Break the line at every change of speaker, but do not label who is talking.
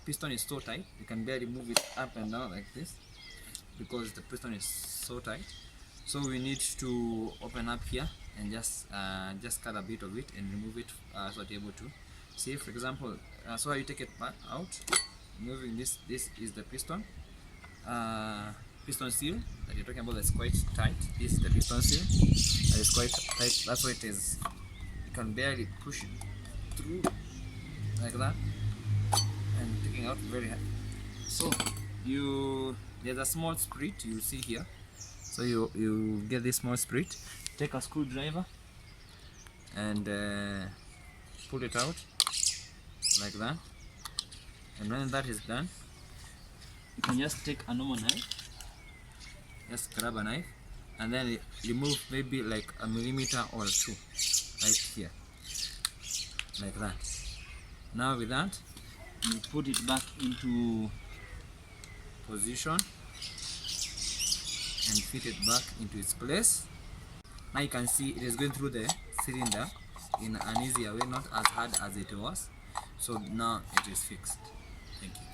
piston is so tight you can barely move it up and down like this because the piston is so tight. So we need to open up here and just cut a bit of it and remove it so that you're able to see. For example, so how you take it back out, moving this is the piston seal that you're talking about that's quite tight. This is the piston seal that is quite tight, that's why it is, you can barely push it through like that and taking out very hard. So there's a small sprit you see here, so you get this small sprit, take a screwdriver and pull it out like that, and when that is done you can just take a normal knife, just grab a knife and then remove maybe like a millimeter or two right here like that. Now with that you put it back into position and fit it back into its place. Now you can see it is going through the cylinder in an easier way, not as hard as it was. So now it is fixed. Thank you.